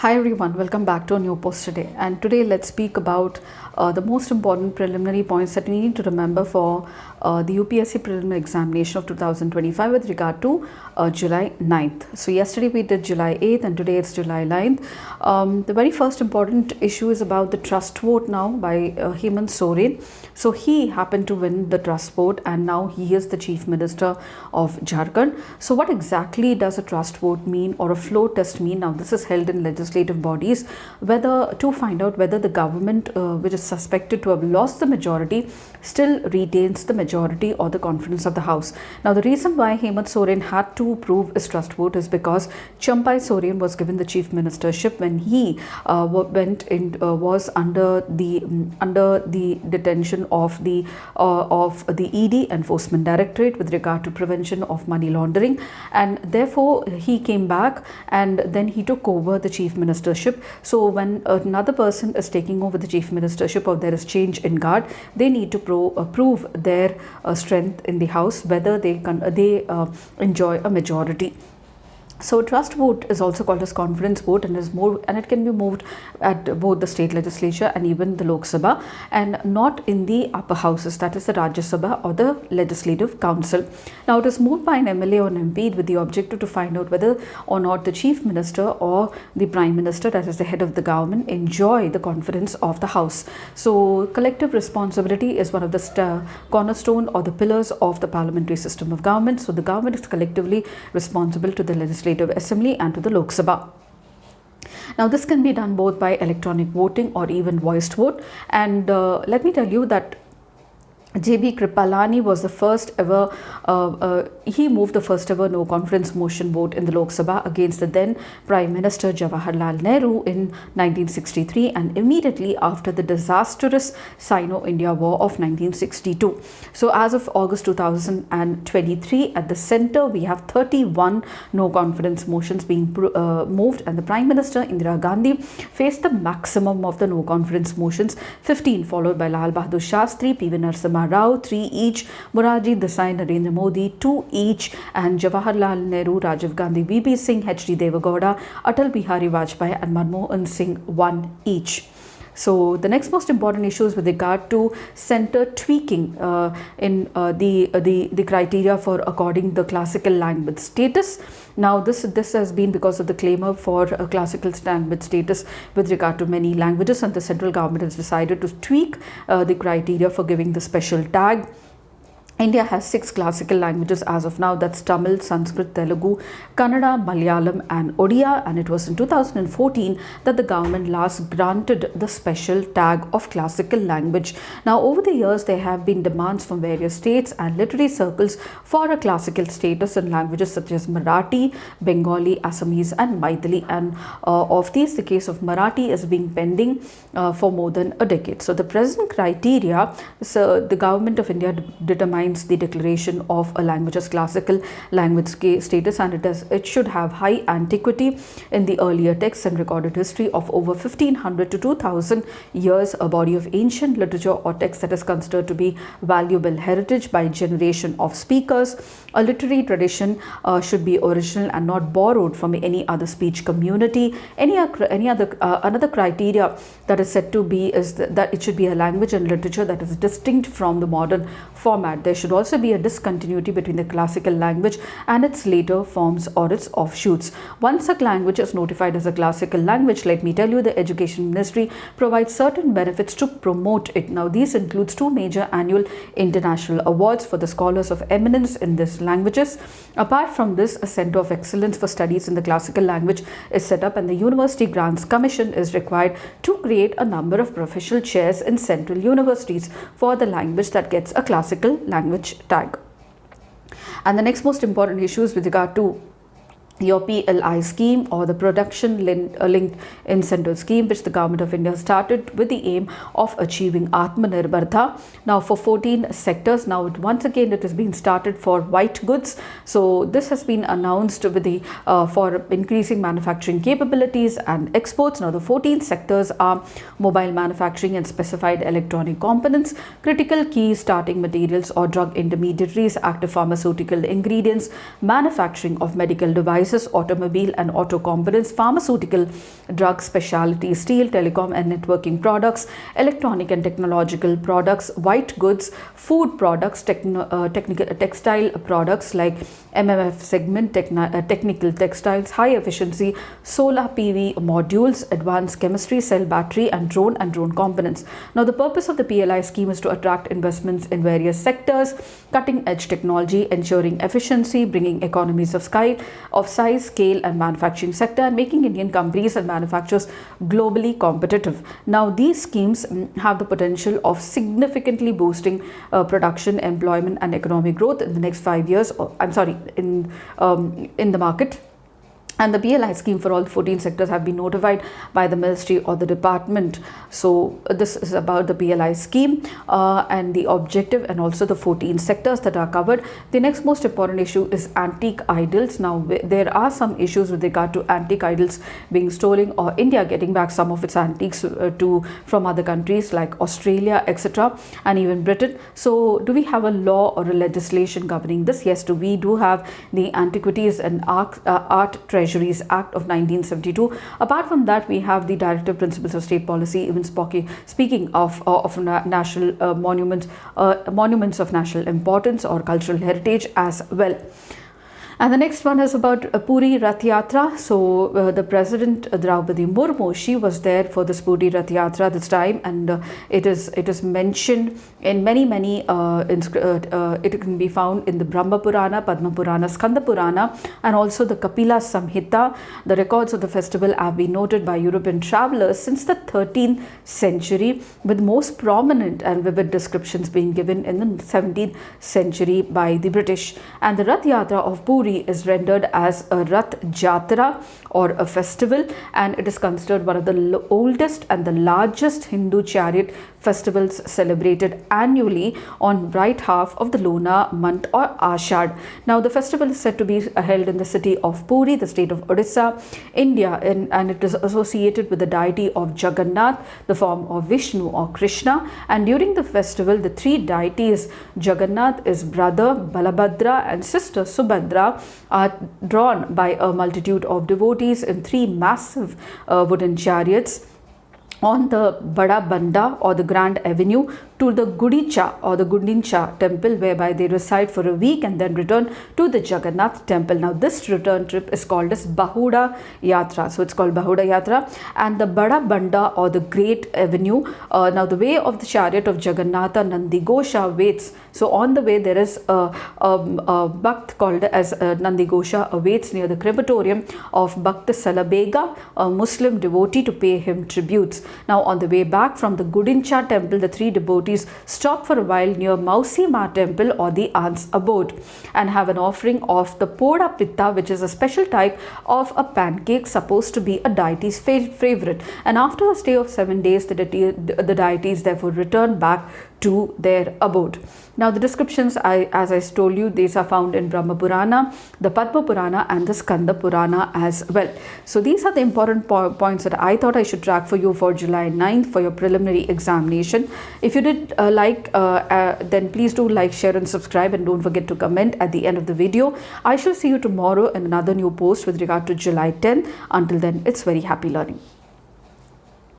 Hi everyone, welcome back to a new post today. And today let's speak about the most important preliminary points that we need to remember for the UPSC preliminary examination of 2025 with regard to July 9th. So yesterday we did July 8th and today it's July 9th. The very first important issue is about the trust vote now by Hemant Soren. So he happened to win the trust vote and now he is the Chief Minister of Jharkhand. So what exactly does a trust vote mean or a floor test mean? Now this is held in legislative bodies whether to find out whether the government which is suspected to have lost the majority still retains the majority or the confidence of the House. Now the reason why Hemant Soren had to prove his trust vote is because Champai Soren was given the chief ministership when he was under the detention of the ED Enforcement Directorate with regard to prevention of money laundering, and therefore he came back and then he took over the chief ministership. So when another person is taking over the chief ministership or there is change in guard, they need to prove their strength in the House, whether they enjoy a majority. So trust vote is also called as confidence vote and it can be moved at both the state legislature and even the Lok Sabha, and not in the upper houses, that is the Rajya Sabha or the Legislative Council. Now it is moved by an MLA or an MP with the objective to find out whether or not the Chief Minister or the Prime Minister, that is the head of the government, enjoy the confidence of the House. So collective responsibility is one of the cornerstone or the pillars of the parliamentary system of government. So the government is collectively responsible to the Legislative Assembly and to the Lok Sabha. Now this can be done both by electronic voting or even voiced vote, and let me tell you that J.B. Kripalani was the first ever, he moved the first ever no confidence motion vote in the Lok Sabha against the then Prime Minister Jawaharlal Nehru in 1963 and immediately after the disastrous Sino-India War of 1962. So as of August 2023, at the centre we have 31 no confidence motions being moved, and the Prime Minister Indira Gandhi faced the maximum of the no confidence motions, 15, followed by Lal Bahadur Shastri, P.V. Narasimha Rao, 3 each, Morarji Desai, Narendra Modi, 2 each, and Jawaharlal Nehru, Rajiv Gandhi, V.P. Singh, H.D. Devagowda, Atal Bihari Vajpayee and Manmohan Singh, 1 each. So the next most important issue is with regard to center tweaking in the criteria for according the classical language status. Now this has been because of the claimor for classical language status with regard to many languages, and the central government has decided to tweak the criteria for giving the special tag. India has 6 classical languages as of now, that's Tamil, Sanskrit, Telugu, Kannada, Malayalam and Odia, and it was in 2014 that the government last granted the special tag of classical language. Now over the years there have been demands from various states and literary circles for a classical status in languages such as Marathi, Bengali, Assamese and Maithili, and of these the case of Marathi is being pending for more than a decade. So the present criteria, so the government of India determines the declaration of a language as classical language status, and it should have high antiquity in the earlier texts and recorded history of over 1500 to 2000 years, a body of ancient literature or text that is considered to be valuable heritage by generation of speakers. A literary tradition should be original and not borrowed from any other speech community. Another criteria that is said to be is that it should be a language and literature that is distinct from the modern format. There should also be a discontinuity between the classical language and its later forms or its offshoots. Once a language is notified as a classical language, let me tell you, the Education Ministry provides certain benefits to promote it. Now these includes 2 major annual international awards for the scholars of eminence in these languages. Apart from this, a Centre of Excellence for Studies in the Classical Language is set up, and the University Grants Commission is required to create a number of professional chairs in central universities for the language that gets a classical language tag. And the next most important issue is with regard to your PLI scheme or the production linked incentive scheme, which the government of India started with the aim of achieving Atmanirbharta. Now for 14 sectors, now once again it has been started for white goods. So this has been announced with the for increasing manufacturing capabilities and exports. Now the 14 sectors are mobile manufacturing and specified electronic components, critical key starting materials or drug intermediaries, active pharmaceutical ingredients, manufacturing of medical devices, services, automobile and auto components, pharmaceutical, drug specialty, steel, telecom and networking products, electronic and technological products, white goods, food products, textile products like MMF segment, technical textiles, high efficiency solar PV modules, advanced chemistry, cell battery and drone components. Now the purpose of the PLI scheme is to attract investments in various sectors, cutting edge technology, ensuring efficiency, bringing economies of size, scale and manufacturing sector, and making Indian companies and manufacturers globally competitive. Now these schemes have the potential of significantly boosting production, employment and economic growth in the next 5 years, in the market. And the PLI scheme for all 14 sectors have been notified by the ministry or the department. So this is about the PLI scheme and the objective and also the 14 sectors that are covered. The next most important issue is antique idols. Now there are some issues with regard to antique idols being stolen or India getting back some of its antiques from other countries like Australia, etc. and even Britain. So do we have a law or a legislation governing this? Yes, we do have the Antiquities and Art Treasuries Act of 1972. Apart from that, we have the Directive Principles of State Policy, even speaking of national monuments of national importance or cultural heritage as well. And the next one is about Puri Rath Yatra. So the President Draupadi Murmu, she was there for this Puri Rath Yatra this time, and it is mentioned in many it can be found in the Brahma Purana, Padma Purana, Skanda Purana and also the Kapila Samhita. The records of the festival have been noted by European travelers since the 13th century, with most prominent and vivid descriptions being given in the 17th century by the British. And the Rath Yatra of Puri is rendered as a Rath Jatra or a festival, and it is considered one of the oldest and the largest Hindu chariot festivals celebrated annually on right half of the lunar month or Ashad. Now the festival is said to be held in the city of Puri, the state of Odisha, India, and it is associated with the deity of Jagannath, the form of Vishnu or Krishna. And during the festival, the three deities, Jagannath is brother Balabhadra and sister Subhadra, are drawn by a multitude of devotees in three massive wooden chariots on the Bada Banda or the Grand Avenue to the Gudicha or the Gundincha temple, whereby they reside for a week and then return to the Jagannath temple. Now this return trip is called as Bahuda Yatra. So it's called Bahuda Yatra. And the Bada Banda or the Great Avenue, now the way of the chariot of Jagannatha Nandigosha waits. So on the way there is a Bhakt called as Nandigosha awaits near the crematorium of Bhakt Salabega, a Muslim devotee, to pay him tributes. Now on the way back from the Gudincha temple, the three devotees stop for a while near Mausi Ma temple or the aunt's abode and have an offering of the Poda Pitta, which is a special type of a pancake supposed to be a deity's favorite. And after a stay of 7 days, the deities therefore return back to their abode. Now the descriptions, as I told you, these are found in Brahma Purana, the Padma Purana and the Skanda Purana as well. So these are the important points that I thought I should track for you for July 9th for your preliminary examination. If you did then please do like, share and subscribe, and don't forget to comment at the end of the video. I shall see you tomorrow in another new post with regard to July 10th. Until then, it's very happy learning.